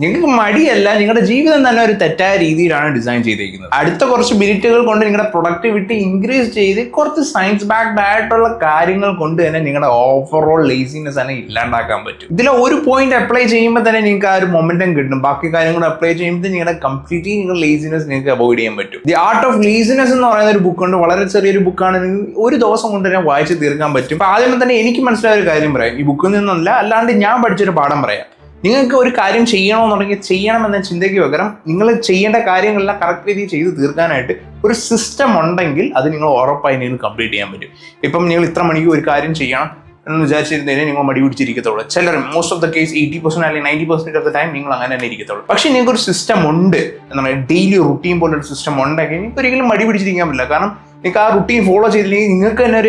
നിങ്ങൾക്ക് മടിയല്ല, നിങ്ങളുടെ ജീവിതം തന്നെ ഒരു തെറ്റായ രീതിയിലാണ് ഡിസൈൻ ചെയ്തിരിക്കുന്നത്. അടുത്ത കുറച്ച് മിനിറ്റുകൾ കൊണ്ട് നിങ്ങളുടെ പ്രൊഡക്ടിവിറ്റി ഇൻക്രീസ് ചെയ്ത് കുറച്ച് സയൻസ് ബാക്ക്ഡ് ആയിട്ടുള്ള കാര്യങ്ങൾ കൊണ്ട് തന്നെ നിങ്ങളുടെ ഓവറോൾ ലേസിനെസ് തന്നെ ഇല്ലാണ്ടാക്കാൻ പറ്റും. ഇതിലെ ഒരു പോയിന്റ് അപ്ലൈ ചെയ്യുമ്പോൾ തന്നെ നിങ്ങൾക്ക് ആ ഒരു മൊമെന്റം കിട്ടും. ബാക്കി കാര്യങ്ങൾ അപ്ലൈ ചെയ്യുമ്പോൾ നിങ്ങളുടെ കംപ്ലീറ്റ്ലി നിങ്ങളുടെ ലേസിനെസ് നിങ്ങൾക്ക് അവോയ്ഡ് ചെയ്യാൻ പറ്റും. ദി ആർട്ട് ഓഫ് ലേസിനെസ് എന്ന് പറയുന്ന ഒരു ബുക്കുണ്ട്. വളരെ ചെറിയൊരു ബുക്കാണ്. ഒരു ദിവസം കൊണ്ട് തന്നെ വായിച്ച് തീർക്കാൻ പറ്റും. അപ്പൊ ആദ്യം തന്നെ എനിക്ക് മനസ്സിലായ ഒരു കാര്യം പറയാം. ഈ ബുക്കിൽ നിന്നല്ല, അല്ലാണ്ട് ഞാൻ പഠിച്ചൊരു പാഠം പറയാം. നിങ്ങൾക്ക് ഒരു കാര്യം ചെയ്യണമെന്നുണ്ടെങ്കിൽ ചെയ്യണമെന്ന ചിന്തയ്ക്ക് പകരം നിങ്ങൾ ചെയ്യേണ്ട കാര്യങ്ങളെല്ലാം കറക്റ്റ് രീതിയിൽ ചെയ്ത് തീർക്കാനായിട്ട് ഒരു സിസ്റ്റം ഉണ്ടെങ്കിൽ അത് നിങ്ങൾ ഉറപ്പായി നിങ്ങൾക്ക് കംപ്ലീറ്റ് ചെയ്യാൻ പറ്റും. ഇപ്പം നിങ്ങൾ ഇത്ര മണിക്ക് ഒരു കാര്യം ചെയ്യണം എന്ന് വിചാരിച്ചിരുന്നതിന് നിങ്ങൾ മടി പിടിച്ചിരിക്കത്തുള്ളൂ. ചിലർ മോസ്റ്റ് ഓഫ് ദ കേസ് 80% അല്ലെങ്കിൽ 90% ഓഫ് ദ ടൈം നിങ്ങൾ അങ്ങനെ തന്നെ ഇരിക്കത്തുള്ളൂ. പക്ഷേ നിങ്ങൾക്ക് ഒരു സിസ്റ്റം ഉണ്ട്, എന്താണ് ഡെയിലി റുട്ടീൻ പോലെ ഒരു സിസ്റ്റം ഉണ്ടെങ്കിൽ നിങ്ങൾക്ക് ഒരിക്കലും മടി പിടിച്ചിരിക്കാൻ പറ്റില്ല. കാരണം നിങ്ങൾക്ക് ആ റുട്ടീൻ ഫോളോ ചെയ്തില്ലെങ്കിൽ നിങ്ങൾക്ക് തന്നെ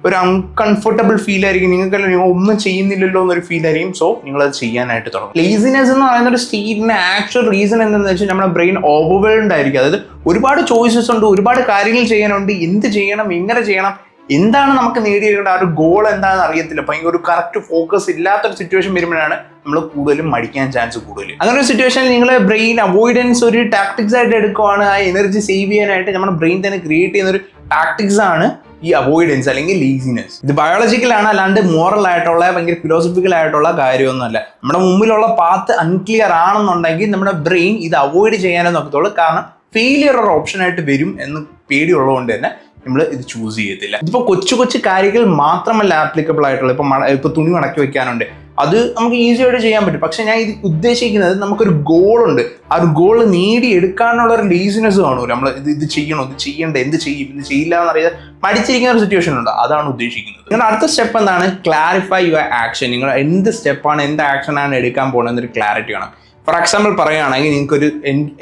ഒരു അൺകംഫർട്ടബിൾ ഫീൽ ആയിരിക്കും. നിങ്ങൾക്ക് നിങ്ങൾ ഒന്നും ചെയ്യുന്നില്ലല്ലോ എന്നൊരു ഫീൽ ആയിരിക്കും. സോ നിങ്ങളത് ചെയ്യാനായിട്ട് തുടങ്ങും. ലേസിനെസ് എന്ന് പറയുന്ന ഒരു സ്റ്റേറ്റിന്റെ ആക്ച്വൽ റീസൺ എന്താണെന്ന് വെച്ചാൽ നമ്മുടെ ബ്രെയിൻ ഓവർവെൽഡ് ആയിരിക്കും. അതായത് ഒരുപാട് ചോയ്സസ് ഉണ്ട്, ഒരുപാട് കാര്യങ്ങൾ ചെയ്യാനുണ്ട്. എന്ത് ചെയ്യണം, എങ്ങനെ ചെയ്യണം, എന്താണ് നമുക്ക് നേടിയെടുക്കേണ്ട ആ ഒരു ഗോൾ എന്താണെന്ന് അറിയത്തില്ല. ഭയങ്കര ഒരു കറക്റ്റ് ഫോക്കസ് ഇല്ലാത്തൊരു സിറ്റുവേഷൻ വരുമ്പോഴാണ് നമ്മൾ കൂടുതലും മടിക്കാൻ ചാൻസ് കൂടുതൽ. അങ്ങനെ ഒരു സിറ്റുവേഷനിൽ നിങ്ങൾ ബ്രെയിൻ അവോയ്ഡൻസ് ഒരു ടാക്ടിക്സ് ആയിട്ട് എടുക്കുവാണ്. ആ എനർജി സേവ് ചെയ്യാനായിട്ട് നമ്മുടെ ബ്രെയിൻ തന്നെ ക്രിയേറ്റ് ചെയ്യുന്ന ഒരു ടാക്ടിക്സ് ആണ് ഈ അവോയ്ഡൻസ് അല്ലെങ്കിൽ ലേസിനെസ്. ഇത് ബയോളജിക്കലാണ്, അല്ലാണ്ട് മോറൽ ആയിട്ടുള്ള ഭയങ്കര ഫിലോസഫിക്കൽ ആയിട്ടുള്ള കാര്യമൊന്നുമല്ല. നമ്മുടെ മുമ്പിലുള്ള പാത്ത് അൺക്ലിയർ ആണെന്നുണ്ടെങ്കിൽ നമ്മുടെ ബ്രെയിൻ ഇത് അവോയ്ഡ് ചെയ്യാനേ നോക്കത്തുള്ളൂ. കാരണം ഫെയിലിയർ ഒരു ഓപ്ഷൻ ആയിട്ട് വരും എന്ന് പേടിയുള്ളതുകൊണ്ട് തന്നെ നമ്മൾ ഇത് ചൂസ് ചെയ്യത്തില്ല. ഇതിപ്പോൾ കൊച്ചു കൊച്ചു കാര്യങ്ങൾ മാത്രമല്ല ആപ്ലിക്കബിൾ ആയിട്ടുള്ള. ഇപ്പൊ തുണി മടക്കി വെക്കാനുണ്ട്, അത് നമുക്ക് ഈസി ആയിട്ട് ചെയ്യാൻ പറ്റും. പക്ഷെ ഞാൻ ഇത് ഉദ്ദേശിക്കുന്നത് നമുക്കൊരു ഗോളുണ്ട്. ആ ഒരു ഗോൾ നേടിയെടുക്കാനുള്ള ഒരു ലേസിനെസ് കാണൂല. നമ്മൾ ഇത് ചെയ്യണോ, ഇത് ചെയ്യണ്ട, എന്ത് ചെയ്യും, ഇത് ചെയ്യില്ല എന്നറിയാതെ മടിച്ചിരിക്കുന്ന ഒരു സിറ്റുവേഷൻ ഉണ്ട്. അതാണ് ഉദ്ദേശിക്കുന്നത്. നിങ്ങളുടെ അടുത്ത സ്റ്റെപ്പ് എന്താണ്? Clarify your action. നിങ്ങൾ എന്ത് സ്റ്റെപ്പാണ്, എന്ത് ആക്ഷനാണ് എടുക്കാൻ പോകുന്നതെന്നൊരു ക്ലാരിറ്റി വേണം. ഫോർ എക്സാമ്പിൾ പറയുകയാണെങ്കിൽ നിങ്ങൾക്കൊരു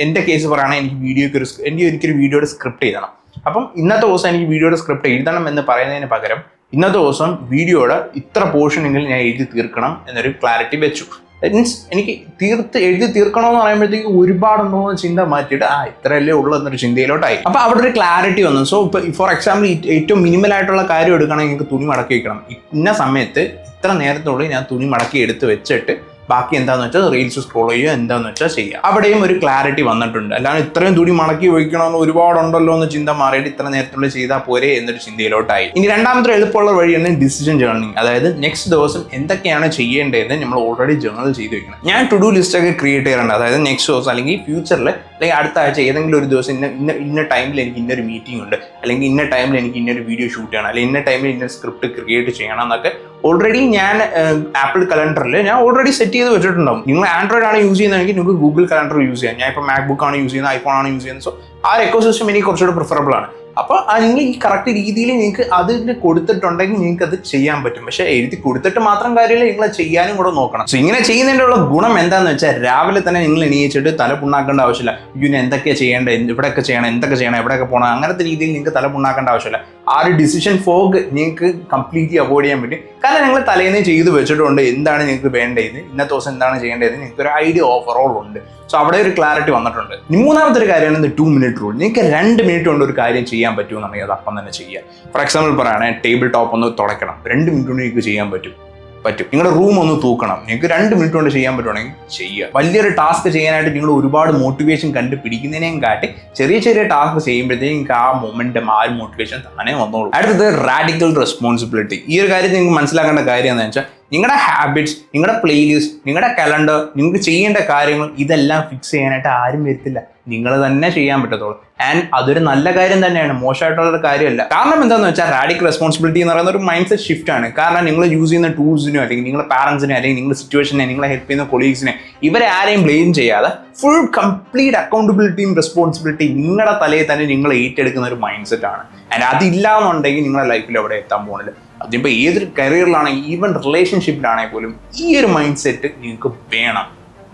എൻ്റെ കേസ് പറയുകയാണെങ്കിൽ എനിക്കൊരു വീഡിയോയുടെ സ്ക്രിപ്റ്റ് എഴുതണം. അപ്പം ഇന്നത്തെ ദിവസം എനിക്ക് വീഡിയോയുടെ സ്ക്രിപ്റ്റ് എഴുതണം എന്ന് പറയുന്നതിന് പകരം ഇന്നത്തെ ദിവസം വീഡിയോയുടെ ഇത്ര പോർഷനെങ്കിലും ഞാൻ എഴുതി തീർക്കണം എന്നൊരു ക്ലാരിറ്റി വെച്ചു. മീൻസ് എനിക്ക് എഴുതി തീർക്കണമെന്ന് പറയുമ്പോഴത്തേക്ക് ഒരുപാടുണ്ടോ എന്ന് ചിന്ത മാറ്റിയിട്ട് ഇത്രയല്ലേ ഉള്ളൂ എന്നൊരു ചിന്തയിലോട്ടായി. അപ്പോൾ അവിടെ ഒരു ക്ലാരിറ്റി വന്നു. സോ ഇപ്പോൾ ഫോർ എക്സാമ്പിൾ ഏറ്റവും മിനിമൽ ആയിട്ടുള്ള കാര്യം എടുക്കണമെങ്കിൽ നിങ്ങൾക്ക് തുണി മടക്കി വെക്കണം. ഇന്ന സമയത്ത് ഇത്ര നേരത്തോടെ ഞാൻ തുണി മടക്കി എടുത്ത് വെച്ചിട്ട് ബാക്കി എന്താണെന്ന് വെച്ചാൽ റീൽസ് സ്ക്രോൾ ചെയ്യുക, എന്താണെന്ന് വെച്ചാൽ ചെയ്യുക. അവിടെയും ഒരു ക്ലാരിറ്റി വന്നിട്ടുണ്ട്. അല്ലാതെ ഇത്രയും തുണി മടക്കി വയ്ക്കണമെന്ന് ഒരുപാടുണ്ടല്ലോ എന്ന് ചിന്ത മാറിയിട്ട് ഇത്ര നേരത്തുള്ള ചെയ്താൽ പോരെ എന്നൊരു ചിന്തയിലോട്ടായി. ഇനി രണ്ടാമത്തെ എളുപ്പമുള്ള വഴിയാണ് ഡിസിഷൻ ജേർണിങ്. അതായത് നെക്സ്റ്റ് ദിവസം എന്തൊക്കെയാണ് ചെയ്യേണ്ടതെന്ന് നമ്മൾ ഓൾറെഡി ജേർണൽ ചെയ്ത് വെക്കണം. ഞാൻ ടു ഡു ലിസ്റ്റ് ഒക്കെ ക്രിയേറ്റ് ചെയ്യാറുണ്ട്. അതായത് നെക്സ്റ്റ് ദിവസം അല്ലെങ്കിൽ ഫ്യൂച്ചറിൽ അല്ലെങ്കിൽ അടുത്ത ആഴ്ച ഏതെങ്കിലും ഒരു ദിവസം ഇന്ന ടൈമിൽ എനിക്ക് ഇന്നൊരു മീറ്റിംഗ് ഉണ്ട്, അല്ലെങ്കിൽ ഇന്ന ടൈമിൽ എനിക്ക് ഇന്നൊരു വീഡിയോ ഷൂട്ട് ചെയ്യണം, അല്ലെങ്കിൽ ഇന്ന ടൈമിൽ ഇന്ന സ്ക്രിപ്റ്റ് ക്രിയേറ്റ് ചെയ്യണം എന്നൊക്കെ ഓൾറെഡി ഞാൻ ആപ്പിൾ കലണ്ടറിൽ ഞാൻ ഓൾറെഡി സെറ്റ് ചെയ്ത് വെച്ചിട്ടുണ്ടാവും. നിങ്ങൾ ആൻഡ്രോയിഡ് ആണ് യൂസ് ചെയ്യുന്നതെങ്കിൽ നിങ്ങൾക്ക് ഗൂഗിൾ കലണ്ടർ യൂസ് ചെയ്യാം. ഞാൻ ഇപ്പോൾ മാക്ബുക്ക് ആണ് യൂസ് ചെയ്യുന്നത്, ഐഫോൺ ആണ് യൂസ് ചെയ്യുന്നത്. സോ ആ ഒരു എക്കോസിസ്റ്റം എനിക്ക് കുറച്ചുകൂടെ പ്രിഫറബിൾ ആണ്. അപ്പോൾ നിങ്ങൾ ഈ കറക്റ്റ് രീതിയിൽ നിങ്ങൾക്ക് അതിന് കൊടുത്തിട്ടുണ്ടെങ്കിൽ നിങ്ങൾക്ക് അത് ചെയ്യാൻ പറ്റും. പക്ഷേ എഴുതി കൊടുത്തിട്ട് മാത്രം കാര്യമില്ല, നിങ്ങൾ ചെയ്യാനും കൂടെ നോക്കണം. സോ ഇങ്ങനെ ചെയ്യുന്നതിനുള്ള ഗുണം എന്താണെന്ന് വെച്ചാൽ രാവിലെ തന്നെ നിങ്ങൾ എണീച്ചിട്ട് തല പുണ്ണാക്കേണ്ട ആവശ്യമില്ല. ഇതിന് എന്തൊക്കെയാണ് ചെയ്യേണ്ടത്, ഇവിടെയൊക്കെ ചെയ്യണം, എന്തൊക്കെ ചെയ്യണം, എവിടെയൊക്കെ പോകണം, അങ്ങനത്തെ രീതിയിൽ നിങ്ങൾക്ക് തല പുണ്ണാക്കേണ്ട ആവശ്യമില്ല. ആ ഒരു ഡിസിഷൻ ഫോഗ് നിങ്ങൾക്ക് കംപ്ലീറ്റ്ലി അവോയ്ഡ് ചെയ്യാൻ പറ്റും. കാരണം നിങ്ങൾ തലേന്ന് ചെയ്ത് വെച്ചിട്ടുണ്ട് എന്താണ് നിങ്ങൾക്ക് വേണ്ടത്, ഇന്നത്തെ ദിവസം എന്താണ് ചെയ്യേണ്ടത്, നിങ്ങൾക്ക് ഒരു ഐഡിയ ഓവറോൾ ഉണ്ട്. സോ അവിടെ ഒരു ക്ലാരിറ്റി വന്നിട്ടുണ്ട്. മൂന്നാമത്തെ ഒരു കാര്യമാണ് 2 minute റൂൾ. നിങ്ങൾക്ക് 2 മിനിറ്റ് കൊണ്ട് ഒരു കാര്യം ചെയ്യാൻ പറ്റുമെന്നുണ്ടെങ്കിൽ അത് അപ്പം തന്നെ ചെയ്യുക. ഫോർ എക്സാമ്പിൾ പറയുകയാണെങ്കിൽ ടേബിൾ ടോപ്പ് ഒന്ന് തുടയ്ക്കണം, 2 മിനിറ്റ് കൊണ്ട് നിങ്ങൾക്ക് ചെയ്യാൻ പറ്റും. നിങ്ങളുടെ റൂം ഒന്ന് തൂക്കണം, നിങ്ങൾക്ക് 2 മിനിറ്റ് കൊണ്ട് ചെയ്യാൻ പറ്റുവാണെങ്കിൽ ചെയ്യുക. വലിയൊരു ടാസ്ക് ചെയ്യാനായിട്ട് നിങ്ങൾ ഒരുപാട് മോട്ടിവേഷൻ കണ്ടുപിടിക്കുന്നതിനേയും കാട്ടി ചെറിയ ചെറിയ ടാസ്ക് ചെയ്യുമ്പോഴത്തേക്കും നിങ്ങൾക്ക് ആ മൊമെന്റം, ആ ഒരു മോട്ടിവേഷൻ തന്നെ വന്നോളൂ. അടുത്തത് റാഡിക്കൽ റെസ്പോൺസിബിലിറ്റി. ഈ ഒരു കാര്യത്തിൽ നിങ്ങൾക്ക് മനസ്സിലാക്കേണ്ട കാര്യം എന്താണെന്ന് വെച്ചാൽ നിങ്ങളുടെ ഹാബിറ്റ്സ്, നിങ്ങളുടെ പ്ലേലിസ്റ്റ്, നിങ്ങളുടെ കലണ്ടർ, നിങ്ങൾക്ക് ചെയ്യേണ്ട കാര്യങ്ങൾ ഇതെല്ലാം ഫിക്സ് ചെയ്യാനായിട്ട് ആരും വരത്തില്ല. നിങ്ങൾ തന്നെ ചെയ്യാൻ പറ്റത്തുള്ളൂ. ആൻഡ് അതൊരു നല്ല കാര്യം തന്നെയാണ്, മോശമായിട്ടുള്ള കാര്യമല്ല. കാരണം എന്താണെന്ന് വെച്ചാൽ റാഡിക്കൽ റെസ്പോൺസിബിലിറ്റി എന്ന് പറയുന്ന ഒരു മൈൻഡ് സെറ്റ് ഷിഫ്റ്റ് ആണ്. കാരണം നിങ്ങൾ യൂസ് ചെയ്യുന്ന ടൂൾസിനോ അല്ലെങ്കിൽ നിങ്ങളുടെ പാരൻസിനെ അല്ലെങ്കിൽ നിങ്ങളുടെ സിറ്റുവേഷനെ, നിങ്ങളെ ഹെൽപ്പ് ചെയ്യുന്ന കൊളീഗ്സിനെ, ഇവരെ ആരെയും ബ്ലെയിം ചെയ്യാതെ ഫുൾ കംപ്ലീറ്റ് അക്കൗണ്ടബിലിറ്റിയും റെസ്പോൺസിബിലിറ്റി നിങ്ങളുടെ തലയിൽ തന്നെ നിങ്ങൾ ഏറ്റെടുക്കുന്ന ഒരു മൈൻഡ് സെറ്റ് ആണ്. ആൻഡ് അതില്ല എന്നുണ്ടെങ്കിൽ നിങ്ങളുടെ ലൈഫിൽ അവിടെ എത്താൻ പോകുന്നില്ല. അതിപ്പോൾ ഏതൊരു കരിയറിലാണെങ്കിൽ ഈവൻ റിലേഷൻഷിപ്പിലാണെങ്കിൽ പോലും ഈ ഒരു മൈൻഡ് സെറ്റ് നിങ്ങൾക്ക് വേണം.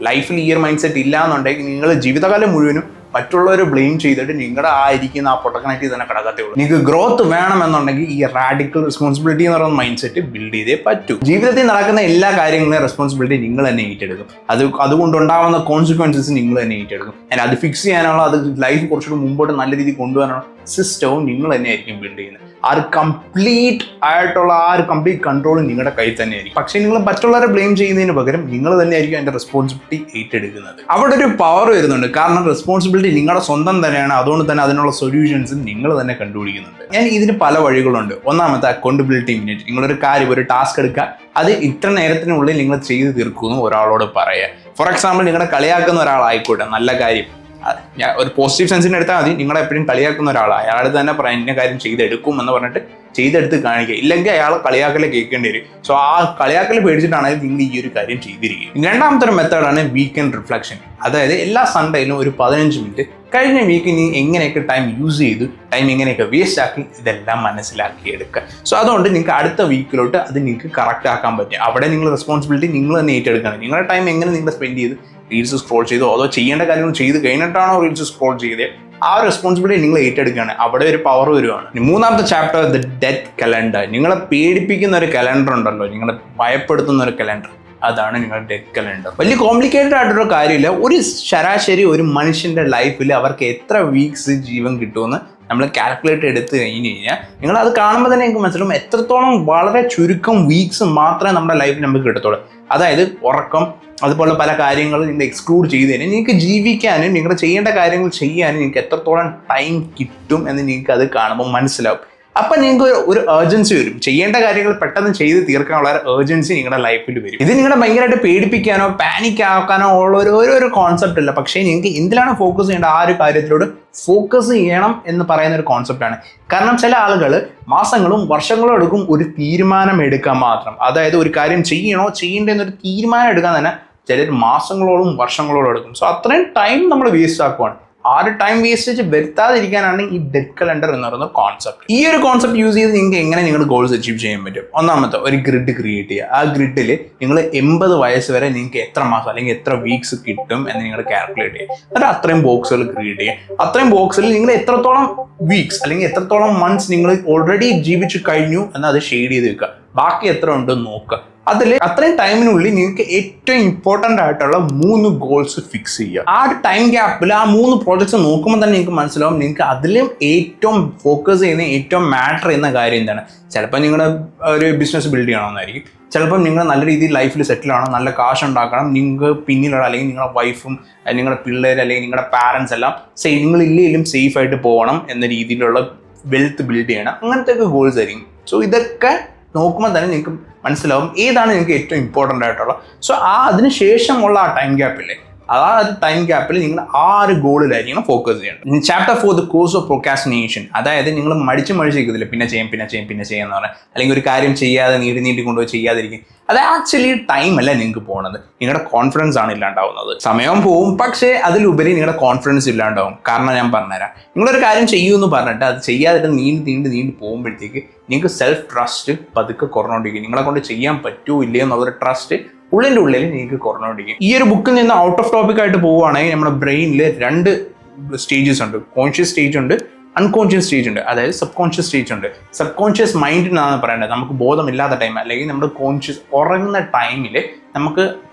ലൈഫിൽ ഈ ഒരു മൈൻഡ് സെറ്റ് ഇല്ല എന്നുണ്ടെങ്കിൽ നിങ്ങൾ ജീവിതകാലം മുഴുവനും മറ്റുള്ളവരെ ബ്ലെയിം ചെയ്തിട്ട് നിങ്ങളുടെ ഇരിക്കുന്ന ആ പൊട്ടക്കണറ്റി തന്നെ കിടക്കത്തേ ഉള്ളൂ. നിങ്ങൾക്ക് ഗ്രോത്ത് വേണമെന്നുണ്ടെങ്കിൽ ഈ റാഡിക്കൽ റെസ്പോൺസിബിലിറ്റി എന്ന് പറയുന്ന മൈൻഡ് സെറ്റ് ബിൽഡ് ചെയ്തേ പറ്റൂ. ജീവിതത്തിൽ നടക്കുന്ന എല്ലാ കാര്യങ്ങളെയും റെസ്പോൺസിബിലിറ്റി നിങ്ങൾ തന്നെ ഏറ്റെടുക്കും. അതുകൊണ്ടുണ്ടാവുന്ന കോൺസിക്വൻസസ് നിങ്ങൾ തന്നെ ഏറ്റെടുക്കും. അത് ഫിക്സ് ചെയ്യാനുള്ള, അത് ലൈഫ് കുറച്ചുകൂടി മുമ്പോട്ട് നല്ല രീതിയിൽ കൊണ്ടുപോകാനുള്ള സിസ്റ്റവും നിങ്ങൾ തന്നെ ആയിരിക്കും ബിൽഡ് ചെയ്യുന്നത്. ആ ഒരു കംപ്ലീറ്റ് ആയിട്ടുള്ള ആ ഒരു കംപ്ലീറ്റ് കൺട്രോൾ നിങ്ങളുടെ കയ്യിൽ തന്നെയായിരിക്കും. പക്ഷേ നിങ്ങൾ മറ്റുള്ളവരെ ബ്ലെയിം ചെയ്യുന്നതിന് പകരം നിങ്ങൾ തന്നെയായിരിക്കും അതിന്റെ റെസ്പോൺസിബിലിറ്റി ഏറ്റെടുക്കുന്നത്. അവിടെ ഒരു പവർ വരുന്നുണ്ട്, കാരണം റെസ്പോൺസിബിലിറ്റി നിങ്ങളുടെ സ്വന്തം തന്നെയാണ്. അതുകൊണ്ട് തന്നെ അതിനുള്ള സൊല്യൂഷൻസ് നിങ്ങൾ തന്നെ കണ്ടുപിടിക്കുന്നുണ്ട്. ഞാൻ ഇതിന് പല വഴികളുണ്ട്. ഒന്നാമത്തെ അക്കൗണ്ടബിലിറ്റി മിനിറ്റ്. നിങ്ങളൊരു കാര്യം, ഒരു ടാസ്ക് എടുക്കുക, അത് ഇത്ര നേരത്തിനുള്ളിൽ നിങ്ങൾ ചെയ്ത് തീർക്കുമെന്ന് ഒരാളോട് പറയുക. ഫോർ എക്സാമ്പിൾ, നിങ്ങളെ കളിയാക്കുന്ന ഒരാളായിക്കോട്ടെ, നല്ല കാര്യം, ഞാൻ ഒരു പോസിറ്റീവ് സെൻസിന് എടുത്താൽ മതി. നിങ്ങളെ എപ്പോഴും കളിയാക്കുന്ന ഒരാൾ, അയാൾ തന്നെ പറയാം ഇന്ന കാര്യം ചെയ്തെടുക്കും എന്ന് പറഞ്ഞിട്ട് ചെയ്തെടുത്ത് കാണിക്കുക. ഇല്ലെങ്കിൽ അയാൾ കളിയാക്കലെ കേൾക്കേണ്ടി വരും. സോ ആ കളിയാക്കൽ പേടിച്ചിട്ടാണെങ്കിൽ നിങ്ങൾ ഈ ഒരു കാര്യം ചെയ്തിരിക്കും. രണ്ടാമത്തെ ഒരു മെത്തേഡാണ് വീക്കെൻഡ് റിഫ്ലക്ഷൻ. അതായത് എല്ലാ സൺഡേയിലും ഒരു 15 മിനിറ്റ് കഴിഞ്ഞ വീക്ക് നീ എങ്ങനെയൊക്കെ ടൈം യൂസ് ചെയ്തു, ടൈം എങ്ങനെയൊക്കെ വേസ്റ്റ് ആക്കി, ഇതെല്ലാം മനസ്സിലാക്കിയെടുക്കുക. സോ അതുകൊണ്ട് നിങ്ങൾക്ക് അടുത്ത വീക്കിലോട്ട് അത് നിങ്ങൾക്ക് കറക്റ്റ് ആക്കാൻ പറ്റും. അവിടെ നിങ്ങൾ റെസ്പോൺസിബിലിറ്റി നിങ്ങൾ തന്നെ ഏറ്റെടുക്കണം. നിങ്ങളുടെ ടൈം എങ്ങനെ നിങ്ങൾ സ്പെൻഡ് ചെയ്ത്, റീൽസ് സ്ക്രോൾ ചെയ്തോ അതോ ചെയ്യേണ്ട കാര്യങ്ങൾ ചെയ്ത് കഴിഞ്ഞിട്ടാണോ റീൽസ് സ്ക്രോൾ ചെയ്തത്, ആ റെസ്പോൺസിബിലിറ്റി നിങ്ങൾ ഏറ്റെടുക്കുകയാണ്. അവിടെ ഒരു പവർ വരുവാണ്. മൂന്നാമത്തെ ചാപ്റ്റർ, ദ ഡെത്ത് കലണ്ടർ. നിങ്ങളെ പേടിപ്പിക്കുന്ന ഒരു കലണ്ടർ ഉണ്ടല്ലോ, നിങ്ങളെ ഭയപ്പെടുത്തുന്ന ഒരു കലണ്ടർ, അതാണ് നിങ്ങളുടെ ഡെത്ത് കലണ്ടർ. വലിയ കോംപ്ലിക്കേറ്റഡ് ആയിട്ടൊരു കാര്യമില്ല. ഒരു ശരാശരി ഒരു മനുഷ്യന്റെ ലൈഫിൽ അവർക്ക് എത്ര വീക്സ് ജീവൻ കിട്ടുമെന്ന് നമ്മൾ കാൽക്കുലേറ്റ് എടുത്ത് കഴിഞ്ഞ് കഴിഞ്ഞാൽ നിങ്ങൾ അത് കാണുമ്പോൾ തന്നെ നിങ്ങൾക്ക് മനസ്സിലാവും എത്രത്തോളം വളരെ ചുരുക്കം വീക്സ് മാത്രമേ നമ്മുടെ ലൈഫിൽ നമുക്ക് കിട്ടത്തുള്ളൂ. അതായത് ഉറക്കം, അതുപോലെ പല കാര്യങ്ങളും നിങ്ങൾ എക്സ്ക്ലൂഡ് ചെയ്ത് കഴിഞ്ഞാൽ നിങ്ങൾക്ക് ജീവിക്കാനും നിങ്ങൾ ചെയ്യേണ്ട കാര്യങ്ങൾ ചെയ്യാനും നിങ്ങൾക്ക് എത്രത്തോളം ടൈം കിട്ടും എന്ന് നിങ്ങൾക്ക് അത് കാണുമ്പോൾ മനസ്സിലാവും. അപ്പം നിങ്ങൾക്ക് ഒരു ഏർജൻസി വരും. ചെയ്യേണ്ട കാര്യങ്ങൾ പെട്ടെന്ന് ചെയ്ത് തീർക്കാനുള്ള ഏർജൻസി നിങ്ങളുടെ ലൈഫിൽ വരും. ഇത് നിങ്ങളെ ഭയങ്കരമായിട്ട് പേടിപ്പിക്കാനോ പാനിക് ആക്കാനോ ഉള്ള ഒരു കോൺസെപ്റ്റ് അല്ല. പക്ഷേ നിങ്ങൾക്ക് എന്തിലാണ് ഫോക്കസ് ചെയ്യേണ്ടത്, ആ ഒരു കാര്യത്തിലോട് ഫോക്കസ് ചെയ്യണം എന്ന് പറയുന്ന ഒരു കോൺസെപ്റ്റാണ്. കാരണം ചില ആളുകൾ മാസങ്ങളും വർഷങ്ങളും എടുക്കും ഒരു തീരുമാനം എടുക്കാൻ മാത്രം. അതായത് ഒരു കാര്യം ചെയ്യണോ ചെയ്യേണ്ടെന്നൊരു തീരുമാനം എടുക്കാൻ തന്നെ ചിലർ മാസങ്ങളോളം വർഷങ്ങളോളം എടുക്കും. സോ അത്രയും ടൈം നമ്മൾ വേസ്റ്റ് ആക്കുവാണ്. ആ ഒരു ടൈം വേസ്റ്റേജ് വരുത്താതിരിക്കാനാണ് ഈ ഡെത്ത് കലണ്ടർ എന്ന് പറയുന്ന കോൺസെപ്റ്റ്. ഈ ഒരു കോൺസെപ്റ്റ് യൂസ് ചെയ്ത് നിങ്ങൾക്ക് എങ്ങനെ നിങ്ങളുടെ ഗോൾസ് അച്ചീവ് ചെയ്യാൻ പറ്റും? ഒന്നാമത്തെ ഒരു ഗ്രിഡ് ക്രിയേറ്റ് ചെയ്യുക. ആ ഗ്രിഡിൽ നിങ്ങൾ 80 വയസ്സ് വരെ നിങ്ങൾക്ക് എത്ര മാസം അല്ലെങ്കിൽ എത്ര വീക്സ് കിട്ടും എന്ന് നിങ്ങൾ കാൽക്കുലേറ്റ് ചെയ്യുക. എന്നിട്ട് അത്രയും ബോക്സുകൾ ക്രിയേറ്റ് ചെയ്യുക. അത്രയും ബോക്സിൽ നിങ്ങൾ എത്രത്തോളം വീക്സ് അല്ലെങ്കിൽ എത്രത്തോളം മന്ത്സ് നിങ്ങൾ ഓൾറെഡി ജീവിച്ചു കഴിഞ്ഞു എന്ന് അത് ഷെയ്ഡ് ചെയ്ത് വെക്കുക. ബാക്കി എത്ര ഉണ്ടെന്ന് നോക്കുക. അതിൽ അത്രയും ടൈമിനുള്ളിൽ നിങ്ങൾക്ക് ഏറ്റവും ഇമ്പോർട്ടൻ്റ് ആയിട്ടുള്ള 3 ഗോൾസ് ഫിക്സ് ചെയ്യുക. ആ ഒരു ടൈം ഗ്യാപ്പിൽ ആ 3 പ്രോജക്ട്സ് നോക്കുമ്പോൾ തന്നെ നിങ്ങൾക്ക് മനസ്സിലാവും നിങ്ങൾക്ക് അതിലും ഏറ്റവും ഫോക്കസ് ചെയ്യുന്ന ഏറ്റവും മാറ്റർ ചെയ്യുന്ന കാര്യം എന്താണ്. ചിലപ്പോൾ നിങ്ങളുടെ ഒരു ബിസിനസ് ബിൽഡ് ചെയ്യണമെന്നായിരിക്കും. ചിലപ്പോൾ നിങ്ങൾ നല്ല രീതിയിൽ ലൈഫിൽ സെറ്റിൽ ആവണം, നല്ല കാശ് ഉണ്ടാക്കണം, നിങ്ങൾക്ക് പിന്നിലുള്ള അല്ലെങ്കിൽ നിങ്ങളുടെ വൈഫും നിങ്ങളുടെ പിള്ളേർ അല്ലെങ്കിൽ നിങ്ങളുടെ പാരൻസ് എല്ലാം നിങ്ങൾ ഇല്ലെങ്കിലും സേഫ് ആയിട്ട് പോകണം എന്ന രീതിയിലുള്ള വെൽത്ത് ബിൽഡ് ചെയ്യണം. അങ്ങനത്തെ ഒക്കെ ഗോൾസ് ആയിരിക്കും. സോ ഇതൊക്കെ നോക്കുമ്പോൾ തന്നെ നിങ്ങൾക്ക് മനസ്സിലാവും ഏതാണ് നിങ്ങൾക്ക് ഏറ്റവും ഇമ്പോർട്ടൻ്റ് ആയിട്ടുള്ള. സോ അതിന് ശേഷമുള്ള ആ ടൈം ഗ്യാപ്പില്ലേ, ആ ഒരു ടൈം ഗ്യാപ്പിൽ നിങ്ങൾ ആ ഒരു ഗോളിലായിരിക്കണം ഫോക്കസ് ചെയ്യണം. Chapter 4, the cause of procrastination. അതായത് നിങ്ങൾ മടിച്ചിരിക്കത്തില്ല, പിന്നെ ചെയ്യാന്ന് പറഞ്ഞാൽ, അല്ലെങ്കിൽ ഒരു കാര്യം ചെയ്യാതെ നീട്ടി കൊണ്ടുപോയി ചെയ്യാതിരിക്കും. അത് ആക്ച്വലി ടൈം അല്ല നിങ്ങൾക്ക് പോകുന്നത്, നിങ്ങളുടെ കോൺഫിഡൻസ് ആണ് ഇല്ലാണ്ടാവുന്നത്. സമയം പോവും, പക്ഷേ അതിലുപരി നിങ്ങളുടെ കോൺഫിഡൻസ് ഇല്ലാണ്ടാവും. കാരണം ഞാൻ പറഞ്ഞുതരാം, നിങ്ങളൊരു കാര്യം ചെയ്യുമെന്ന് പറഞ്ഞിട്ട് അത് ചെയ്യാതിട്ട് നീണ്ട് പോകുമ്പോഴത്തേക്ക് നിങ്ങൾക്ക് സെൽഫ് ട്രസ്റ്റ് പതുക്കെ കുറഞ്ഞുകൊണ്ടിരിക്കും. നിങ്ങളെ കൊണ്ട് ചെയ്യാൻ പറ്റുമോ ഇല്ലയോ എന്നുള്ളൊരു ട്രസ്റ്റ് ഉള്ളിൻ്റെ ഉള്ളിൽ നിങ്ങൾക്ക് കുറഞ്ഞുകൊണ്ടിരിക്കും. ഈ ഒരു ബുക്കിൽ നിന്ന് ഔട്ട് ഓഫ് ടോപ്പിക് ആയിട്ട് പോവുകയാണെങ്കിൽ നമ്മുടെ ബ്രെയിനിൽ 2 സ്റ്റേജസ് ഉണ്ട്. കോൺഷ്യസ് സ്റ്റേജ് ഉണ്ട്, അൺകോൺഷ്യസ് സ്റ്റേജ് ഉണ്ട്. അതായത് സബ് കോൺഷ്യസ് സ്റ്റേജ് ഉണ്ട്. സബ് കോൺഷ്യസ് മൈൻഡിനാണ് പറയേണ്ടത്. നമുക്ക് ബോധമില്ലാത്ത ടൈം അല്ലെങ്കിൽ നമ്മുടെ കോൺഷ്യസ് ഉറങ്ങുന്ന ടൈമിൽ നമുക്ക്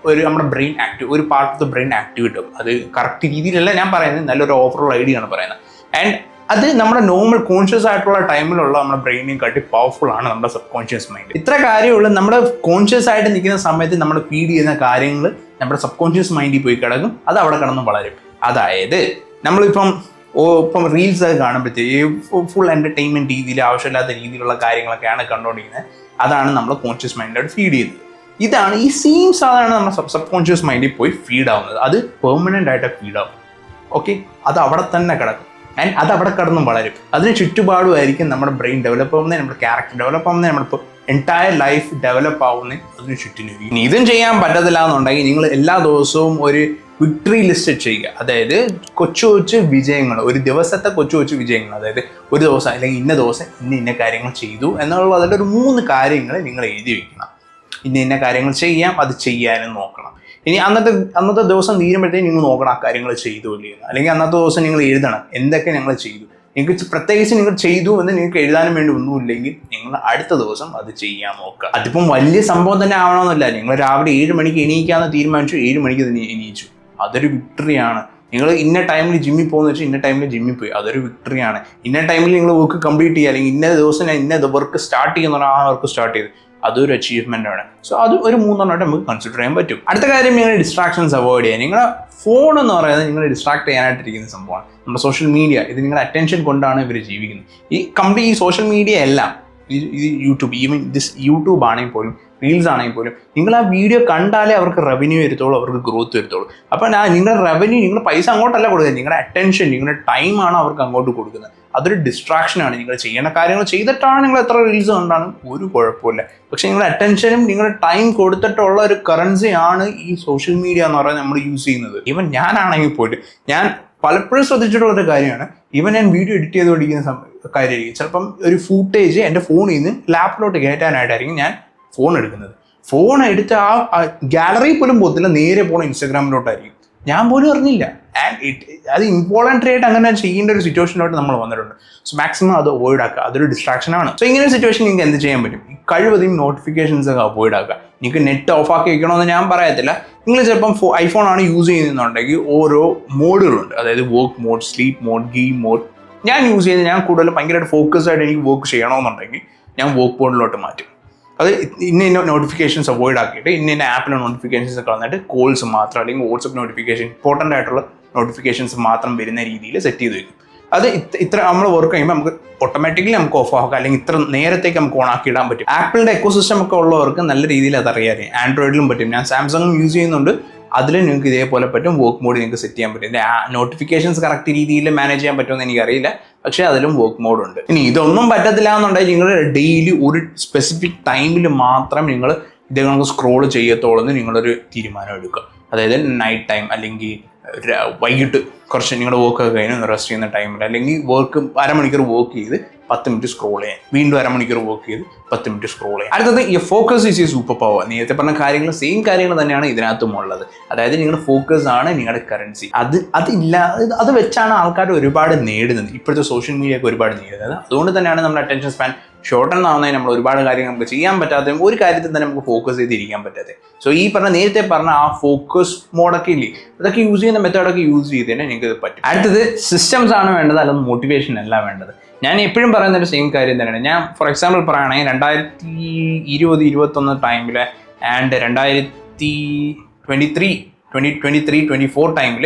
നമ്മുടെ ബ്രെയിൻ ആക്റ്റീവ്, ഒരു part of the brain active കിട്ടും. അത് കറക്റ്റ് രീതിയിലല്ല ഞാൻ പറയുന്നത്, നല്ലൊരു ഓവറോൾ ഐഡിയ ആണ് പറയുന്നത്. ആൻഡ് അത് നമ്മുടെ നോർമൽ കോൺഷ്യസ് ആയിട്ടുള്ള ടൈമിലുള്ള നമ്മുടെ ബ്രെയിനിനെ കാട്ടി പവർഫുൾ ആണ് നമ്മുടെ സബ് കോൺഷ്യസ് മൈൻഡ്. ഇത്ര കാര്യമുള്ള നമ്മുടെ കോൺഷ്യസ് ആയിട്ട് നിൽക്കുന്ന സമയത്ത് നമ്മൾ ഫീഡ് ചെയ്യുന്ന കാര്യങ്ങൾ നമ്മുടെ സബ് കോൺഷ്യസ് മൈൻഡിൽ പോയി കിടക്കും. അത് അവിടെ കിടന്ന് വളരും. അതായത് നമ്മളിപ്പം റീൽസ് ഒക്കെ കാണുമ്പോഴത്തേക്ക് ഫുൾ എൻ്റർടൈൻമെൻറ്റ് രീതിയിൽ ആവശ്യമില്ലാത്ത രീതിയിലുള്ള കാര്യങ്ങളൊക്കെയാണ് കണ്ടുകൊണ്ടിരിക്കുന്നത്. അതാണ് നമ്മൾ കോൺഷ്യസ് മൈൻഡായിട്ട് ഫീഡ് ചെയ്യുന്നത്. ഇതാണ് ഈ സെയിം സാധനമാണ് നമ്മുടെ സബ് കോൺഷ്യസ് മൈൻഡിൽ പോയി ഫീഡ് ആവുന്നത്. അത് പെർമനൻ്റ് ആയിട്ട് ഫീഡ് ആവും. ഓക്കെ, അത് അവിടെ തന്നെ കിടക്കും. ആൻഡ് അത് അവിടെ കിടന്നും വളരും. അതിന് ചുറ്റുപാടുമായിരിക്കും നമ്മുടെ ബ്രെയിൻ ഡെവലപ്പ് ആവുന്നത്, നമ്മുടെ ക്യാരക്ടർ ഡെവലപ്പ് ആവുന്നത്, നമ്മളിപ്പോൾ എൻറ്റയർ ലൈഫ് ഡെവലപ്പ് ആവുന്നത് അതിന് ചുറ്റിനും. ഇനി ഇതും ചെയ്യാൻ പറ്റത്തില്ല എന്നുണ്ടെങ്കിൽ നിങ്ങൾ എല്ലാ ദിവസവും ഒരു വിക്ടറി ലിസ്റ്റ് ചെയ്യുക. അതായത് കൊച്ചു വിജയങ്ങൾ, ഒരു ദിവസത്തെ കൊച്ചു വിജയങ്ങൾ. അതായത് ഒരു ദിവസം അല്ലെങ്കിൽ ഇന്ന ദിവസം ഇന്ന കാര്യങ്ങൾ ചെയ്തു എന്നുള്ള അതിൻ്റെ ഒരു 3 കാര്യങ്ങൾ നിങ്ങൾ എഴുതി വെക്കണം. ഇന്ന കാര്യങ്ങൾ ചെയ്യാം, അത് ചെയ്യാനും നോക്കണം. ഇനി അന്നത്തെ ദിവസം തീരുമ്പോഴത്തേക്കും നിങ്ങൾ നോക്കണം ആ കാര്യങ്ങൾ ചെയ്തു ഇല്ലെന്ന്. അല്ലെങ്കിൽ അന്നത്തെ ദിവസം നിങ്ങൾ എഴുതണം എന്തൊക്കെ ഞങ്ങൾ ചെയ്തു. നിങ്ങൾക്ക് പ്രത്യേകിച്ച് നിങ്ങൾ ചെയ്തു എന്ന് നിങ്ങൾക്ക് എഴുതാനും വേണ്ടി ഒന്നുമില്ലെങ്കിൽ നിങ്ങൾ അടുത്ത ദിവസം അത് ചെയ്യാൻ നോക്കുക. അതിപ്പം വലിയ സംഭവം തന്നെ ആവണമെന്നില്ല. നിങ്ങൾ രാവിലെ 7 മണിക്ക് എണീക്കാമെന്ന് തീരുമാനിച്ചു, 7 മണിക്ക് തന്നെ എണീച്ചു, അതൊരു വിക്ടറിയാണ്. നിങ്ങൾ ഇന്ന ടൈമിൽ ജിമ്മിൽ പോകുന്ന വെച്ചാൽ ഇന്ന ടൈമിൽ ജിമ്മിൽ പോയി, അതൊരു വിക്ടറിയാണ്. ഇന്ന ടൈമിൽ നിങ്ങൾ വർക്ക് കംപ്ലീറ്റ് ചെയ്യുക, അല്ലെങ്കിൽ ഇന്ന ദിവസം ഞാൻ ഇന്ന വർക്ക് സ്റ്റാർട്ട് ചെയ്യുന്ന ആ വർക്ക് സ്റ്റാർട്ട് ചെയ്ത്, അതൊരു അച്ചീവ്മെന്റ് ആണ്. സോ അത് ഒരു 3 നമുക്ക് കൺസിഡർ ചെയ്യാൻ പറ്റും. അടുത്ത കാര്യം, നിങ്ങൾ ഡിസ്ട്രാക്ഷൻസ് അവോയ്ഡ് ചെയ്യുക. നിങ്ങളുടെ ഫോൺ എന്ന് പറയുന്നത് നിങ്ങൾ ഡിസ്ട്രാക്ട് ചെയ്യാനായിട്ടിരിക്കുന്ന സംഭവമാണ്. നമ്മുടെ സോഷ്യൽ മീഡിയ ഇത് നിങ്ങളുടെ അറ്റൻഷൻ കൊണ്ടാണ് ഇവർ ജീവിക്കുന്നത്. ഈ സോഷ്യൽ മീഡിയ എല്ലാം, ഇത് യൂട്യൂബ്, ഈവൻ യൂട്യൂബ് ആണെങ്കിൽ പോലും റീൽസ് ആണെങ്കിൽ പോലും നിങ്ങൾ ആ വീഡിയോ കണ്ടാലേ അവർക്ക് റവന്യൂ വരുത്തുള്ളൂ, അവർക്ക് ഗ്രോത്ത് വരുത്തുള്ളൂ. അപ്പോൾ നിങ്ങളുടെ റവന്യൂ, നിങ്ങളുടെ പൈസ അങ്ങോട്ടല്ല കൊടുക്കുന്നത്, നിങ്ങളുടെ അറ്റൻഷൻ, നിങ്ങളുടെ ടൈമാണ് അവർക്ക് അങ്ങോട്ട് കൊടുക്കുന്നത്. അതൊരു ഡിസ്ട്രാക്ഷനാണ്. നിങ്ങൾ ചെയ്യേണ്ട കാര്യങ്ങൾ ചെയ്തിട്ടാണ് നിങ്ങൾ എത്ര റീൽസ് കണ്ടാണ് ഒരു കുഴപ്പമില്ല. പക്ഷെ നിങ്ങളുടെ അറ്റൻഷനും നിങ്ങളുടെ ടൈം കൊടുത്തിട്ടുള്ള ഒരു കറൻസിയാണ് ഈ സോഷ്യൽ മീഡിയ എന്ന് പറയുന്നത് നമ്മൾ യൂസ് ചെയ്യുന്നത്. ഈവൻ ഞാനാണെങ്കിൽ പോയിട്ട് ഞാൻ പലപ്പോഴും ശ്രദ്ധിച്ചിട്ടുള്ളൊരു കാര്യമാണ്, ഈവൻ ഞാൻ വീഡിയോ എഡിറ്റ് ചെയ്തുകൊണ്ടിരിക്കുന്ന കാര്യമായിരിക്കും, ചിലപ്പം ഒരു ഫൂട്ടേജ് എൻ്റെ ഫോണിൽ നിന്ന് ലാപ്പിലോട്ട് കയറ്റാനായിട്ടായിരിക്കും ഞാൻ ഫോൺ എടുക്കുന്നത്. ഫോൺ എടുത്ത് ആ ഗാലറി പോലും പോകത്തില്ല, നേരെ പോകണം ഇൻസ്റ്റാഗ്രാമിലോട്ടായിരിക്കും. ഞാൻ പോലും അറിഞ്ഞില്ല. ആൻഡ് അത് ഇമ്പോർട്ടൻ്റ് ആയിട്ട് അങ്ങനെ ചെയ്യേണ്ട ഒരു സിറ്റുവേഷനിലോട്ട് നമ്മൾ വന്നിട്ടുണ്ട്. സോ മാക്സിമം അത് അവോയ്ഡ് ആക്കുക, അതൊരു ഡിസ്ട്രാക്ഷൻ ആണ്. സോ ഇങ്ങനെ ഒരു സിറ്റുവേഷൻ നിങ്ങൾക്ക് എന്ത് ചെയ്യാൻ പറ്റും? കഴിവതും നോട്ടിഫിക്കേഷൻസ് ഒക്കെ അവോയ്ഡ് ആക്കുക. നിങ്ങൾക്ക് നെറ്റ് ഓഫ് ആക്കി വെക്കണമെന്ന് ഞാൻ പറയത്തില്ല. നിങ്ങൾ ചിലപ്പം ഐഫോൺ ആണ് യൂസ് ചെയ്യുന്നുണ്ടെങ്കിൽ ഓരോ മോഡുകളുണ്ട്, അതായത് work mode, sleep mode, game mode. ഞാൻ യൂസ് ചെയ്യുന്നത്, ഞാൻ കൂടുതലും ഭയങ്കരമായിട്ട് ഫോക്കസ്ഡ് ആയിട്ട് എനിക്ക് വർക്ക് ചെയ്യണമെന്നുണ്ടെങ്കിൽ ഞാൻ വർക്ക് മോഡിലോട്ട് മാറ്റും. അത് ഇന്ന നോട്ടിഫിക്കേഷൻസ് അവോയ്ഡ് ആക്കിയിട്ട് ഇന്ന ആപ്പിലെ നോട്ടിഫിക്കേഷൻസ് ഒക്കെ വന്നിട്ട് കോൾസ് മാത്രം, അല്ലെങ്കിൽ വാട്സപ്പ് നോട്ടിഫിക്കേഷൻ, ഇമ്പോർട്ടൻ്റ് ആയിട്ടുള്ള നോട്ടിഫിക്കേഷൻസ് മാത്രം വരുന്ന രീതിയിൽ സെറ്റ് ചെയ്ത് വയ്ക്കും. അത് ഇത്ര നമ്മൾ വർക്ക് ചെയ്യുമ്പോൾ നമുക്ക് ഓട്ടോമാറ്റിക്കലി നമുക്ക് ഓഫ് ആക്കാം, അല്ലെങ്കിൽ ഇത്ര നേരത്തേക്ക് നമുക്ക് ഓൺ ആക്കി ഇടാൻ പറ്റും. ആപ്പിളിൻ്റെ എക്കോസിസ്റ്റം ഒക്കെ ഉള്ളവർക്ക് നല്ല രീതിയിൽ അത് അറിയാം. ആൻഡ്രോയിഡിലും പറ്റും. ഞാൻ സാംസങ്ങും യൂസ് ചെയ്യുന്നുണ്ട്. അതിൽ നിങ്ങൾക്ക് ഇതേപോലെ പറ്റും, വർക്ക് മോഡ് നിങ്ങൾക്ക് സെറ്റ് ചെയ്യാൻ പറ്റും. നോട്ടിഫിക്കേഷൻസ് കറക്റ്റ് രീതിയിൽ മാനേജ് ചെയ്യാൻ പറ്റുമെന്ന് എനിക്കറിയില്ല, പക്ഷേ അതിലും വർക്ക് മോഡ് ഉണ്ട്. ഇനി ഇതൊന്നും പറ്റത്തില്ല എന്നുണ്ടെങ്കിൽ നിങ്ങൾ ഡെയിലി ഒരു സ്പെസിഫിക് ടൈമിൽ മാത്രം നിങ്ങൾ ഇത് നമുക്ക് സ്ക്രോൾ ചെയ്യത്തോളൂ എന്ന് നിങ്ങളൊരു തീരുമാനം എടുക്കുക. അതായത് നൈറ്റ് ടൈം, അല്ലെങ്കിൽ വൈകിട്ട് കുറച്ച് നിങ്ങളുടെ വർക്ക് ഒക്കെ കഴിഞ്ഞ് റെസ്റ്റ് ചെയ്യുന്ന ടൈമിൽ, അല്ലെങ്കിൽ വർക്ക് അരമണിക്കൂർ വർക്ക് ചെയ്ത് 10 മിനിറ്റ് സ്ക്രോൾ ചെയ്യാൻ, വീണ്ടും അരമണിക്കൂർ വർക്ക് ചെയ്ത് 10 മിനിറ്റ് സ്ക്രോൾ ചെയ്യാൻ. അടുത്തത് ഈ focus is A super power. നേരത്തെ പറഞ്ഞ കാര്യങ്ങൾ, സെയിം കാര്യങ്ങൾ തന്നെയാണ് ഇതിനകത്തും ഉള്ളത്. അതായത് നിങ്ങളുടെ ഫോക്കസ് ആണ് നിങ്ങളുടെ കറൻസി. അത് വെച്ചാണ് ആൾക്കാർ ഒരുപാട് നേടുന്നത്. ഇപ്പോഴത്തെ സോഷ്യൽ മീഡിയ ഒക്കെ ഒരുപാട് നേടുന്നത്. അതുകൊണ്ട് തന്നെയാണ് നമ്മുടെ അറ്റൻഷൻ സ്പാൻ ഷോർട്ടൺ ആവുന്നതിന് നമ്മൾ ഒരുപാട് കാര്യങ്ങൾ നമുക്ക് ചെയ്യാൻ പറ്റാത്ത, ഒരു കാര്യത്തിൽ തന്നെ നമുക്ക് ഫോക്കസ് ചെയ്തിരിക്കാൻ പറ്റാതെ. സോ ഈ നേരത്തെ പറഞ്ഞ ആ ഫോക്കസ് മോഡൊക്കെ ഇല്ലേ, അതൊക്കെ യൂസ് ചെയ്യുന്ന മെത്തേഡൊക്കെ യൂസ് ചെയ്ത് തന്നെ നിങ്ങൾക്ക് ഇത് പറ്റും. അടുത്തത് സിസ്റ്റംസ് ആണ് വേണ്ടത്, അല്ലാതെ മോട്ടിവേഷൻ അല്ല വേണ്ടത്. ഞാൻ എപ്പോഴും പറയുന്ന ഒരു സെയിം കാര്യം തന്നെയാണ്. ഞാൻ ഫോർ എക്സാമ്പിൾ പറയുകയാണെങ്കിൽ 2020-21 ടൈമിൽ ആൻഡ് 2023-24 ടൈമിൽ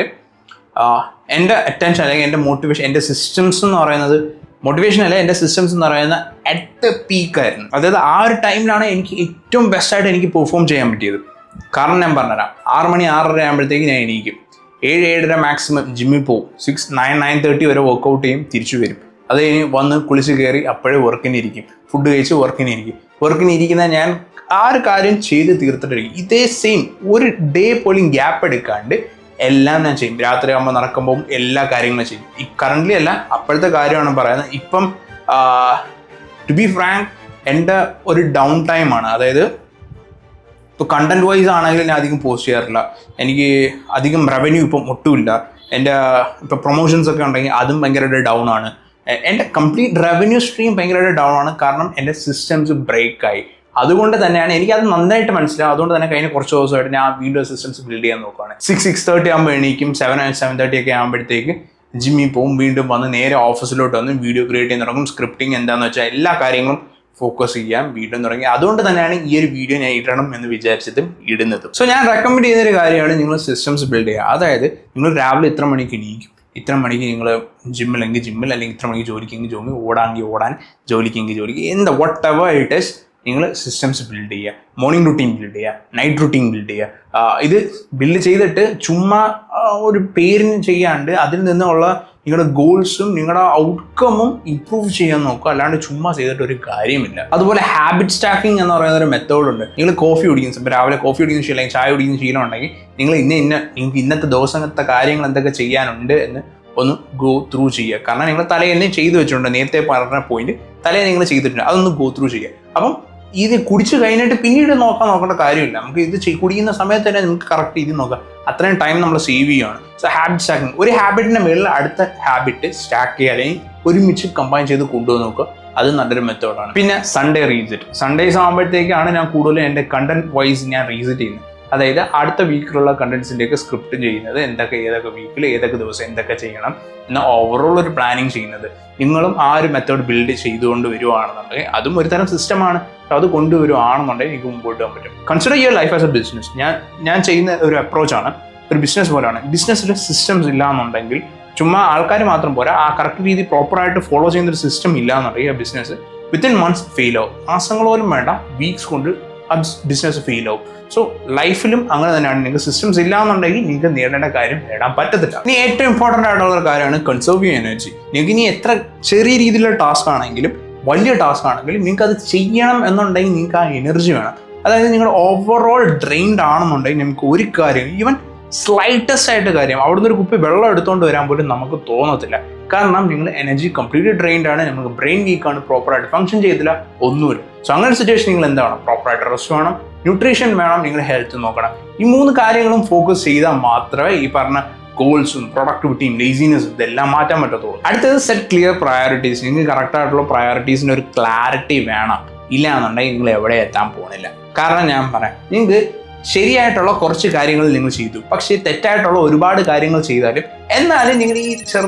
എൻ്റെ അറ്റൻഷൻ, അല്ലെങ്കിൽ എൻ്റെ മോട്ടിവേഷൻ, എൻ്റെ സിസ്റ്റംസ് എന്ന് പറയുന്നത്, മോട്ടിവേഷൻ അല്ല, എൻ്റെ സിസ്റ്റംസ് എന്ന് പറയുന്ന അറ്റ് പീക്കായിരുന്നു. അതായത് ആ ഒരു ടൈമിലാണ് എനിക്ക് ഏറ്റവും ബെസ്റ്റായിട്ട് എനിക്ക് പെർഫോം ചെയ്യാൻ പറ്റിയത്. കാരണം ഞാൻ പറഞ്ഞുതരാം, 6 മണി 6:30 ആകുമ്പോഴത്തേക്ക് ഞാൻ എണീക്കും, 7-7:30 മാക്സിമം ജിമ്മിൽ പോകും, 9-9:30 വരെ വർക്കൗട്ട് ചെയ്യും, തിരിച്ചു വരും. അത് കഴിഞ്ഞ് വന്ന് കുളിച്ച് കയറി അപ്പോഴേ വർക്കിനിരിക്കും, ഫുഡ് കഴിച്ച് വർക്കിനിരിക്കുന്ന ഞാൻ ആ ഒരു കാര്യം ചെയ്ത് തീർത്തിട്ടിരിക്കും. ഇതേ സെയിം ഒരു ഡേ പോലും ഗ്യാപ്പ് എടുക്കാണ്ട് എല്ലാം ഞാൻ ചെയ്യും. രാത്രി ആകുമ്പോൾ നടക്കുമ്പോൾ എല്ലാ കാര്യങ്ങളും ചെയ്യും. ഈ കറൻ്റ്ലി അല്ല, അപ്പോഴത്തെ കാര്യമാണ് പറയുന്നത്. ഇപ്പം ടു ബി ഫ്രാങ്ക് എൻ്റെ ഒരു ഡൗൺ ടൈമാണ്. അതായത് ഇപ്പോൾ കണ്ടന്റ് വൈസ് ആണെങ്കിൽ ഞാൻ അധികം പോസ്റ്റ് ചെയ്യാറില്ല. എനിക്ക് അധികം റവന്യൂ ഇപ്പം ഒട്ടുമില്ല. എൻ്റെ ഇപ്പോൾ പ്രൊമോഷൻസ് ഒക്കെ ഉണ്ടെങ്കിൽ അതും ഭയങ്കരമായിട്ട് ഡൗൺ ആണ്. എൻ്റെ കംപ്ലീറ്റ് റവന്യൂ സ്ട്രീം ഭയങ്കരമായിട്ട് ഡൗൺ ആണ്. കാരണം എൻ്റെ സിസ്റ്റംസ് ബ്രേക്കായി. അതുകൊണ്ട് തന്നെയാണ് എനിക്കത് നന്നായിട്ട് മനസ്സിലാവും. അതുകൊണ്ട് തന്നെ കഴിഞ്ഞ കുറച്ച് ദിവസമായിട്ട് ഞാൻ വീണ്ടും സിസ്റ്റംസ് ബിൽഡ് ചെയ്യാൻ നോക്കുകയാണ്. 6-6:30 ആകുമ്പോൾ എണീക്കും, 7-7:30 ഒക്കെ ആകുമ്പോഴത്തേക്ക് ജിമ്മിൽ പോകും, വീണ്ടും വന്ന് നേരെ ഓഫീസിലോട്ട് വന്ന് വീഡിയോ ക്രിയേറ്റ് ചെയ്യാൻ തുടങ്ങും. സ്ക്രിപ്റ്റിംഗ് എന്താണെന്ന് വെച്ചാൽ എല്ലാ കാര്യങ്ങളും ഫോക്കസ് ചെയ്യാൻ വീണ്ടും തുടങ്ങി. അതുകൊണ്ട് തന്നെയാണ് ഈ ഒരു വീഡിയോ ഞാൻ ഇടണം എന്ന് വിചാരിച്ചതും ഇടുന്നതും. സോ ഞാൻ റെക്കമെൻഡ് ചെയ്യുന്നൊരു കാര്യമാണ് നിങ്ങൾ സിസ്റ്റംസ് ബിൽഡ് ചെയ്യുക. അതായത് നിങ്ങൾ രാവിലെ ഇത്ര മണിക്ക് എണീക്കും, ഇത്ര മണിക്ക് നിങ്ങൾ ജിമ്മിലെങ്കിൽ ജിമ്മിൽ, അല്ലെങ്കിൽ ഇത്ര മണിക്ക് ജോലിക്കെങ്കിൽ ജോലി, ഓടാമെങ്കിൽ ഓടാൻ, ജോലിക്കെങ്കിൽ ജോലിക്ക്, എന്താ വട്ട് എവർ ഇറ്റ് ഈസ്, നിങ്ങൾ സിസ്റ്റംസ് ബിൽഡ് ചെയ്യുക. മോർണിംഗ് റുട്ടീൻ ബിൽഡ് ചെയ്യുക, നൈറ്റ് റുട്ടീൻ ബിൽഡ് ചെയ്യുക. ഇത് ബിൽഡ് ചെയ്തിട്ട് ചുമ്മാ ഒരു പേരിന് ചെയ്യാണ്ട് അതിൽ നിന്നുള്ള നിങ്ങളുടെ ഗോൾസും നിങ്ങളുടെ ഔട്ട്കമും ഇമ്പ്രൂവ് ചെയ്യാൻ നോക്കുക. അല്ലാണ്ട് ചുമ്മാ ചെയ്തിട്ട് ഒരു കാര്യമില്ല. അതുപോലെ ഹാബിറ്റ് സ്റ്റാക്കിംഗ് എന്ന് പറയുന്ന ഒരു മെത്തേഡുണ്ട്. നിങ്ങൾ കോഫി കുടിക്കുന്ന, ഇപ്പോൾ രാവിലെ കോഫി കുടിക്കുന്ന ശീലം, ചായ കുടിക്കുന്ന ശീലം ഉണ്ടെങ്കിൽ നിങ്ങൾ നിങ്ങൾക്ക് ഇന്നത്തെ ദിവസത്തെ കാര്യങ്ങൾ എന്തൊക്കെ ചെയ്യാനുണ്ട് എന്ന് ഒന്ന് ഗോ ത്രൂ ചെയ്യുക. കാരണം നിങ്ങൾ തലേന്ന് ചെയ്തു വെച്ചിട്ടുണ്ട്, നേരത്തെ പറഞ്ഞ പോയിന്റ് തലേന്ന് നിങ്ങൾ ചെയ്തിട്ടുണ്ട്, അതൊന്ന് ഗോ ത്രൂ ചെയ്യുക. അപ്പം ഇത് കുടിച്ച് കഴിഞ്ഞിട്ട് പിന്നീട് നോക്കേണ്ട കാര്യമില്ല. നമുക്ക് ഇത് കുടിക്കുന്ന സമയത്ത് തന്നെ നമുക്ക് കറക്റ്റ് ഇത് നോക്കാം. അത്രയും ടൈം നമ്മൾ സേവ് ചെയ്യുകയാണ്. സോ ഹാബിറ്റ് സ്റ്റാക്കിംഗ്, ഒരു ഹാബിറ്റിൻ്റെ മേളിൽ അടുത്ത ഹാബിറ്റ് സ്റ്റാക്ക് ചെയ്യുക, അല്ലെങ്കിൽ ഒരുമിച്ച് കമ്പൈൻ ചെയ്ത് കൊണ്ടുവന്ന് നോക്കുക. അത് നല്ലൊരു മെത്തേഡാണ്. പിന്നെ സൺഡേ റീസെറ്റ്. സൺഡേസ് ആകുമ്പോഴത്തേക്കാണ് ഞാൻ കൂടുതലും എൻ്റെ കണ്ടന്റ് വൈസ് ഞാൻ റീസെറ്റ് ചെയ്യുന്നത്. അതായത് അടുത്ത വീക്കിലുള്ള കണ്ടന്റ്സിൻ്റെയൊക്കെ സ്ക്രിപ്റ്റ് ചെയ്യുന്നത്, ഏതൊക്കെ വീക്കിൽ ഏതൊക്കെ ദിവസം എന്തൊക്കെ ചെയ്യണം എന്ന ഓവറോൾ ഒരു പ്ലാനിങ് ചെയ്യുന്നത്. നിങ്ങളും ആ ഒരു മെത്തേഡ് ബിൽഡ് ചെയ്തുകൊണ്ട് വരുവാണെന്നുണ്ടെങ്കിൽ അതും ഒരു തരം സിസ്റ്റമാണ്. അത് കൊണ്ടുവരുവാണെന്നുണ്ടെങ്കിൽ നിങ്ങൾക്ക് മുമ്പോട്ട് പോകാൻ പറ്റും. Consider your life as A business. ഞാൻ ചെയ്യുന്ന ഒരു അപ്രോച്ചാണ്, ഒരു ബിസിനസ് പോലെയാണ്. ബിസിനസ്സിൽ സിസ്റ്റംസ് ഇല്ല എന്നുണ്ടെങ്കിൽ ചുമ്മാ ആൾക്കാർ മാത്രം പോരാ, ആ കറക്റ്റ് രീതി പ്രോപ്പറായിട്ട് ഫോളോ ചെയ്യുന്ന ഒരു സിസ്റ്റം ഇല്ല എന്നുണ്ടെങ്കിൽ ആ ബിസിനസ് വിത്തിൻ മന്ത്സ് ഫെയിൽ ആവും. മാസങ്ങൾ പോലും വേണ്ട, വീക്സ് കൊണ്ട് ആ ബിസിനസ് ഫെയിൽ ആവും. സോ ലൈഫിലും അങ്ങനെ തന്നെയാണ്. നിങ്ങൾക്ക് സിസ്റ്റംസ് ഇല്ല എന്നുണ്ടെങ്കിൽ നിങ്ങൾക്ക് നേടേണ്ട കാര്യം നേടാൻ പറ്റത്തില്ല. ഇനി ഏറ്റവും ഇമ്പോർട്ടൻ്റ് ആയിട്ടുള്ള ഒരു കാര്യമാണ് കൺസേർവ് യുവർ എനർജി. നിങ്ങൾക്ക് ഇനി എത്ര ചെറിയ രീതിയിലുള്ള ടാസ്ക് ആണെങ്കിലും വലിയ ടാസ്ക് ആണെങ്കിലും നിങ്ങൾക്ക് അത് ചെയ്യണം എന്നുണ്ടെങ്കിൽ നിങ്ങൾക്ക് ആ എനർജി വേണം. അതായത് നിങ്ങൾ ഓവറോൾ ഡ്രെയിൻഡ് ആണെന്നുണ്ടെങ്കിൽ നമുക്ക് ഒരു കാര്യം, ഈവൻ സ്ലൈറ്റസ്റ്റ് ആയിട്ട് കാര്യം, അവിടുന്ന് ഒരു കുപ്പി വെള്ളം എടുത്തുകൊണ്ട് വരാൻ പോലും നമുക്ക് തോന്നത്തില്ല. കാരണം നിങ്ങൾ എനർജി കംപ്ലീറ്റ്ലി ഡ്രെയിൻഡ് ആണ്, നമുക്ക് ബ്രെയിൻ വീക്കാണ്, പ്രോപ്പറായിട്ട് ഫംഗ്ഷൻ ചെയ്തില്ല, ഒന്നുമില്ല. സോ അങ്ങനെ സിറ്റുവേഷൻ നിങ്ങൾ എന്താണ്, പ്രോപ്പറായിട്ട് റെസ്റ്റ് വേണം, ന്യൂട്രീഷൻ വേണം, നിങ്ങളുടെ ഹെൽത്ത് നോക്കണം. ഈ 3 കാര്യങ്ങളും ഫോക്കസ് ചെയ്താൽ മാത്രമേ ഈ പറഞ്ഞ ഗോൾസും പ്രൊഡക്ടിവിറ്റിയും ലേസിനെസ്സും ഇതെല്ലാം മാറ്റാൻ പറ്റത്തുള്ളൂ. അടുത്തത് സെറ്റ് ക്ലിയർ പ്രയോറിറ്റീസ്. നിങ്ങൾക്ക് കറക്റ്റ് ആയിട്ടുള്ള പ്രയോറിറ്റീസിന് ഒരു ക്ലാരിറ്റി വേണം. ഇല്ല എന്നുണ്ടെങ്കിൽ നിങ്ങൾ എവിടെ എത്താൻ പോകുന്നില്ല. കാരണം ഞാൻ പറയാം, നിങ്ങൾക്ക് ശരിയായിട്ടുള്ള കുറച്ച് കാര്യങ്ങൾ നിങ്ങൾ ചെയ്തു, പക്ഷേ തെറ്റായിട്ടുള്ള ഒരുപാട് കാര്യങ്ങൾ ചെയ്താലും എന്നാലും നിങ്ങൾ ഈ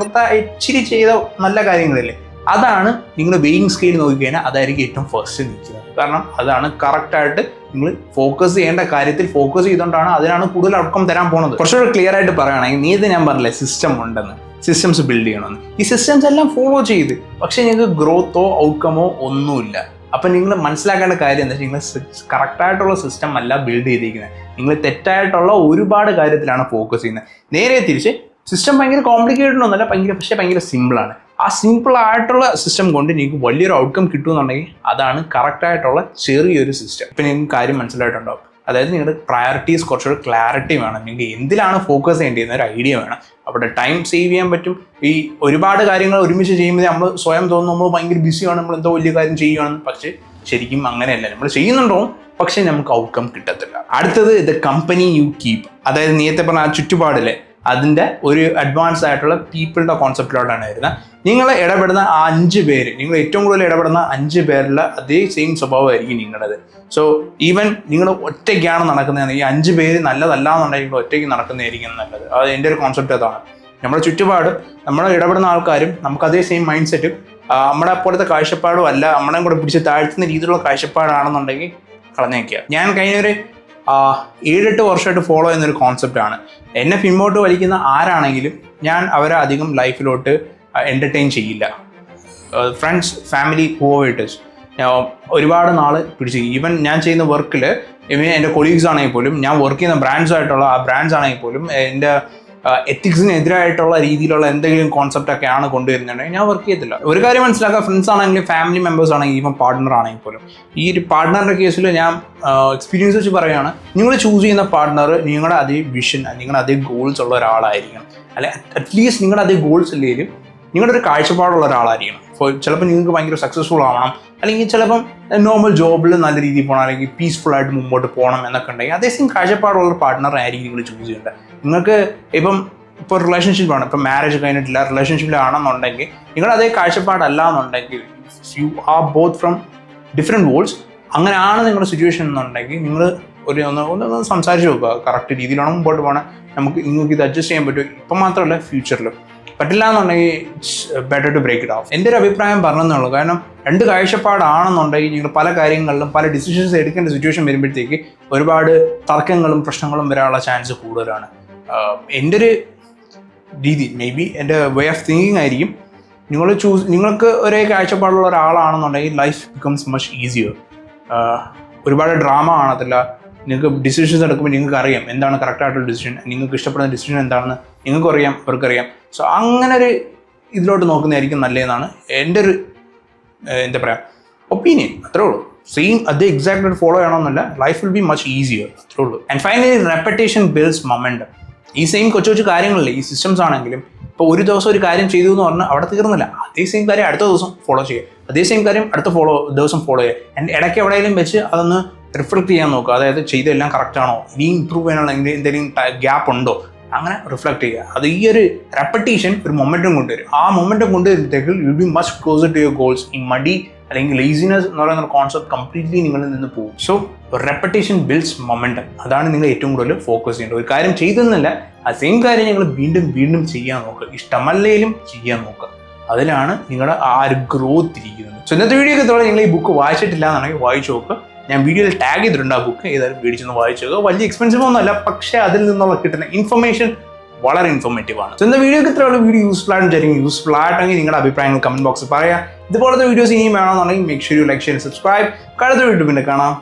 ഇച്ചിരി ചെയ്ത നല്ല കാര്യങ്ങളില്ലേ, അതാണ് നിങ്ങൾ വെയിങ് സ്കെയിൽ നോക്കിക്കഴിഞ്ഞാൽ അതായിരിക്കും ഏറ്റവും ഫസ്റ്റ് നിൽക്കുന്നത്. കാരണം അതാണ് കറക്റ്റായിട്ട് നിങ്ങൾ ഫോക്കസ് ചെയ്യേണ്ട കാര്യത്തിൽ ഫോക്കസ് ചെയ്തുകൊണ്ടാണ് അതിനാണ് കൂടുതൽ ഔട്ട്കം തരാൻ പോകുന്നത്. കുറച്ചുകൂടെ ക്ലിയർ ആയിട്ട് പറയുകയാണെങ്കിൽ ഞാൻ പറഞ്ഞില്ലേ സിസ്റ്റം ഉണ്ടെന്ന്, സിസ്റ്റംസ് ബിൽഡ് ചെയ്യണമെന്ന്. ഈ സിസ്റ്റംസ് എല്ലാം ഫോളോ ചെയ്ത് പക്ഷേ നിങ്ങൾക്ക് ഗ്രോത്തോ ഔട്ട്കമോ ഒന്നുമില്ല. അപ്പം നിങ്ങൾ മനസ്സിലാക്കേണ്ട കാര്യം എന്താ വെച്ചാൽ നിങ്ങൾ കറക്റ്റായിട്ടുള്ള സിസ്റ്റം അല്ല ബിൽഡ് ചെയ്തിരിക്കുന്നത്. നിങ്ങൾ തെറ്റായിട്ടുള്ള ഒരുപാട് കാര്യത്തിലാണ് ഫോക്കസ് ചെയ്യുന്നത്. നേരെ തിരിച്ച് സിസ്റ്റം ഭയങ്കര കോംപ്ലിക്കേറ്റഡ് ഒന്നുമല്ല, ഭയങ്കര സിമ്പിളാണ്. ആ സിമ്പിൾ ആയിട്ടുള്ള സിസ്റ്റം കൊണ്ട് നിങ്ങൾക്ക് വലിയൊരു ഔട്ട്കം കിട്ടുമെന്നുണ്ടെങ്കിൽ അതാണ് കറക്റ്റായിട്ടുള്ള ചെറിയൊരു സിസ്റ്റം. ഇപ്പം നിങ്ങൾക്ക് കാര്യം മനസ്സിലായിട്ടുണ്ടാവും. അതായത് നിങ്ങളുടെ പ്രയോറിറ്റീസ് കുറച്ചുകൂടെ ക്ലാരിറ്റി വേണം. നിങ്ങൾക്ക് എന്തിലാണ് ഫോക്കസ് ചെയ്യേണ്ടതെന്ന് ഒരു ഐഡിയ വേണം. അവിടെ ടൈം സേവ് ചെയ്യാൻ പറ്റും. ഈ ഒരുപാട് കാര്യങ്ങൾ ഒരുമിച്ച് ചെയ്യുമ്പോൾ നമ്മൾ സ്വയം തോന്നുന്നു നമ്മൾ ഭയങ്കര ബിസിയാണ്, നമ്മൾ എന്തോ വലിയ കാര്യം ചെയ്യുകയാണെന്ന്. പക്ഷേ ശരിക്കും അങ്ങനെയല്ല. നമ്മൾ ചെയ്യുന്നുണ്ടോ പക്ഷേ നമുക്ക് ഔട്ട്കം കിട്ടത്തില്ല. അടുത്തത് ദ കമ്പനി യു കീപ്പ്. അതായത് നേരത്തെ പറഞ്ഞ ആ ചുറ്റുപാടിലെ അതിൻ്റെ ഒരു അഡ്വാൻസ് ആയിട്ടുള്ള പീപ്പിളുടെ കോൺസെപ്റ്റിലോട്ടാണ് വരുന്നത്. നിങ്ങൾ ഇടപെടുന്ന ആ 5 പേര്, നിങ്ങൾ ഏറ്റവും കൂടുതൽ ഇടപെടുന്ന 5 പേരിലെ അതേ സെയിം സ്വഭാവമായിരിക്കും നിങ്ങളുടേത്. സോ ഈവൻ നിങ്ങൾ ഒറ്റയ്ക്കാണ് നടക്കുന്നത്, ഈ 5 പേര് നല്ലതല്ല എന്നുണ്ടെങ്കിൽ ഒറ്റയ്ക്ക് നടക്കുന്നതായിരിക്കും നല്ലത്. അത് എൻ്റെ ഒരു കോൺസെപ്റ്റ് അതാണ്. നമ്മുടെ ചുറ്റുപാട്, നമ്മൾ ഇടപെടുന്ന ആൾക്കാരും നമുക്ക് അതേ സെയിം മൈൻഡ് സെറ്റും നമ്മളെ പോലത്തെ കാഴ്ചപ്പാടും അല്ല, നമ്മളെ കൂടെ പിടിച്ച് താഴ്ത്തുന്ന രീതിയിലുള്ള കാഴ്ചപ്പാടാണെന്നുണ്ടെങ്കിൽ കളഞ്ഞേക്കുക. ഞാൻ കഴിഞ്ഞൊരു 7-8 വർഷമായിട്ട് ഫോളോ ചെയ്യുന്നൊരു കോൺസെപ്റ്റാണ്. എന്നെ പിന്നോട്ട് വലിക്കുന്ന ആരാണെങ്കിലും ഞാൻ അവരെ അധികം ലൈഫിലോട്ട് എൻ്റർടൈൻ ചെയ്യില്ല. ഫ്രണ്ട്സ്, ഫാമിലി, ഹൂവേഴ്സ് ഒരുപാട് നാൾ പിടിച്ച്. ഈവൻ ഞാൻ ചെയ്യുന്ന വർക്കിൽ എൻ്റെ കൊളീഗ്സ് ആണെങ്കിൽ പോലും, ഞാൻ വർക്ക് ചെയ്യുന്ന ബ്രാൻഡ്സായിട്ടുള്ള ആ ബ്രാൻഡ്സ് ആണെങ്കിൽ പോലും എൻ്റെ എത്തിക്സിനെതിരായിട്ടുള്ള രീതിയിലുള്ള എന്തെങ്കിലും കോൺസെപ്റ്റൊക്കെയാണ് കൊണ്ടുവരുന്നുണ്ടെങ്കിൽ ഞാൻ വർക്ക് ചെയ്യത്തില്ല. ഒരു കാര്യം മനസ്സിലാക്കുക, ഫ്രണ്ട്സ് ആണെങ്കിലും ഫാമിലി മെമ്പേഴ്സ് ആണെങ്കിലും ഈവൻ പാർട്ട്ണർ ആണെങ്കിൽ പോലും, ഈ ഒരു പാർട്ട്ണറിൻ്റെ കേസിൽ ഞാൻ എക്സ്പീരിയൻസ് വെച്ച് പറയുകയാണ്, നിങ്ങൾ ചൂസ് ചെയ്യുന്ന പാർട്ട്ണർ നിങ്ങളുടെ അതേ വിഷൻ, നിങ്ങളുടെ അതേ ഗോൾസ് ഉള്ള ഒരാളായിരിക്കണം. അല്ലെ അറ്റ്ലീസ്റ്റ് നിങ്ങളുടെ അതേ ഗോൾസ് ഇല്ലെങ്കിലും നിങ്ങളുടെ ഒരു കാഴ്ചപ്പാടുള്ള ഒരാളായിരിക്കണം. ചിലപ്പോൾ നിങ്ങൾക്ക് ഭയങ്കര സക്സസ്ഫുൾ ആവണം, അല്ലെങ്കിൽ ചിലപ്പം നോർമൽ ജോബിൽ നല്ല രീതിയിൽ പോകണം, അല്ലെങ്കിൽ പീസ്ഫുൾ ആയിട്ട് മുമ്പോട്ട് പോകണം എന്നൊക്കെ ഉണ്ടെങ്കിൽ അതേസെയിം കാഴ്ചപ്പാടുള്ള പാർട്ട്ണറെ ആയിരിക്കും നിങ്ങൾ ചൂസ് ചെയ്യേണ്ടത്. നിങ്ങൾക്ക് ഇപ്പോൾ റിലേഷൻഷിപ്പാണ്, ഇപ്പം മാരേജ് കഴിഞ്ഞിട്ടില്ല, റിലേഷൻഷിപ്പിലാണെന്നുണ്ടെങ്കിൽ നിങ്ങൾ അതേ കാഴ്ചപ്പാടല്ല എന്നുണ്ടെങ്കിൽ, you are both from different worlds, അങ്ങനെയാണ് നിങ്ങളുടെ സിറ്റുവേഷൻ എന്നുണ്ടെങ്കിൽ നിങ്ങൾ ഒന്ന് സംസാരിച്ച് നോക്കുക. കറക്റ്റ് രീതിയിലാണ് മുമ്പോട്ട് പോകണം, നിങ്ങൾക്ക് ഇത് അഡ്ജസ്റ്റ് ചെയ്യാൻ പറ്റും. ഇപ്പം മാത്രമല്ല ഫ്യൂച്ചറിലും പറ്റില്ല എന്നുണ്ടെങ്കിൽ it's better to break it off. എൻ്റെ ഒരു അഭിപ്രായം പറഞ്ഞെന്നുള്ളൂ. കാരണം 2 കാഴ്ചപ്പാടാണെന്നുണ്ടെങ്കിൽ നിങ്ങൾ പല കാര്യങ്ങളിലും പല ഡിസിഷൻസ് എടുക്കേണ്ട സിറ്റുവേഷൻ വരുമ്പോഴത്തേക്ക് ഒരുപാട് തർക്കങ്ങളും പ്രശ്നങ്ങളും വരാനുള്ള ചാൻസ് കൂടുതലാണ്. എൻ്റെ ഒരു രീതി, മേ ബി എൻ്റെ വേ ഓഫ് തിങ്കിങ് ആയിരിക്കും, നിങ്ങൾക്ക് ഒരേ കാഴ്ചപ്പാടുള്ള ഒരാളാണെന്നുണ്ടെങ്കിൽ ലൈഫ് ബിക്കംസ് മച്ച് ഈസിയർ. ഒരുപാട് ഡ്രാമ കാണത്തില്ല. നിങ്ങൾക്ക് ഡിസിഷൻസ് എടുക്കുമ്പോൾ നിങ്ങൾക്ക് അറിയാം എന്താണ് കറക്റ്റായിട്ടുള്ള ഡിസിഷൻ, നിങ്ങൾക്ക് ഇഷ്ടപ്പെടുന്ന ഡിസിഷൻ എന്താണെന്ന് നിങ്ങൾക്കും അറിയാം, അവർക്കറിയാം. സോ അങ്ങനെ ഒരു ഇതിലോട്ട് നോക്കുന്നതായിരിക്കും നല്ലതെന്നാണ് എൻ്റെ ഒരു എന്താ പറയുക ഒപ്പീനിയൻ. അത്രേ ഉള്ളൂ. സെയിം അത് എക്സാക്റ്റ് ഫോളോ ചെയ്യണമെന്നല്ല, life will be much easier. അത്രേ ഉള്ളൂ. And finally repetition builds momentum. ഈ സെയിം കൊച്ചു കാര്യങ്ങളില്ലേ, ഈ സിസ്റ്റംസ് ആണെങ്കിലും ഇപ്പോൾ ഒരു ദിവസം ഒരു കാര്യം ചെയ്തു എന്ന് പറഞ്ഞാൽ അവിടെ തീർന്നില്ല. അതേ സെയിം കാര്യം അടുത്ത ദിവസം ഫോളോ ചെയ്യുക, അതേ സെയിം കാര്യം അടുത്ത ദിവസം ഫോളോ ചെയ്യുക. ആൻഡ് ഇടയ്ക്ക് എവിടെയെങ്കിലും വെച്ച് അതൊന്ന് റിഫ്ലക്ട് ചെയ്യാൻ നോക്കുക. അതായത് ചെയ്തെല്ലാം കറക്റ്റാണോ, ഇനി ഇമ്പ്രൂവ് ചെയ്യാനുള്ള എന്തെങ്കിലും ഗ്യാപ്പ് ഉണ്ടോ, അങ്ങനെ റിഫ്ലക്ട് ചെയ്യുക. അത് ഈ ഒരു റെപ്പറ്റീഷൻ ഒരു മൊമെൻറ്റം കൊണ്ടുവരും. ആ മൊമെൻറ്റം കൊണ്ടുവരുമ്പോഴത്തേക്ക് you be much closer to your goals. ഈ മടി അല്ലെങ്കിൽ ലേസിനെസ് എന്ന് പറയുന്ന കോൺസെപ്റ്റ് കംപ്ലീറ്റ്ലി നിങ്ങളിൽ നിന്ന് പോകും. So repetition builds momentum. അതാണ് നിങ്ങൾ ഏറ്റവും കൂടുതൽ ഫോക്കസ് ചെയ്യേണ്ടത്. ഒരു കാര്യം ചെയ്തെന്നല്ല, ആ സെയിം കാര്യം നിങ്ങൾ വീണ്ടും വീണ്ടും ചെയ്യാൻ നോക്കുക. ഇഷ്ടമല്ലേലും ചെയ്യാൻ നോക്കുക. അതിലാണ് നിങ്ങളുടെ ആ ഒരു ഗ്രോത്ത് ഇരിക്കുന്നത്. സോ ഇന്നത്തെ വീഡിയോ ഒക്കെ നിങ്ങൾ ഈ ബുക്ക് വായിച്ചിട്ടില്ല എന്നാണെങ്കിൽ വായിച്ചു നോക്കുക. ഞാൻ വീഡിയോയിൽ ടാഗ് ചെയ്തിട്ടുണ്ട് ആ ബുക്ക്. ഏതായാലും മേടിച്ചൊന്ന് വായിച്ചു നോക്കുക. വലിയ എക്സ്പെൻസീവ് ഒന്നുമല്ല, പക്ഷേ അതിൽ നിന്നുള്ള കിട്ടുന്ന ഇൻഫർമേഷൻ വളരെ ഇൻഫോർമേറ്റീവ് ആണ്. സോ ഇന്ന വീഡിയോക്ക് ഇത്രയുള്ള വീഡിയോ യൂസ്ഫുൾ ആയിട്ട് വിചാരിക്കും. യൂസ്ഫുൾ ആയിട്ടെങ്കിൽ നിങ്ങളുടെ അഭിപ്രായങ്ങൾ കമന്റ് ബോക്സിൽ പറയാം. ഇതുപോലത്തെ വീഡിയോസ് ഇനിയും വേണമെന്നുണ്ടെങ്കിൽ make sure you like, share, subscribe. അടുത്ത വീഡിയോ പിന്നെ കാണാം.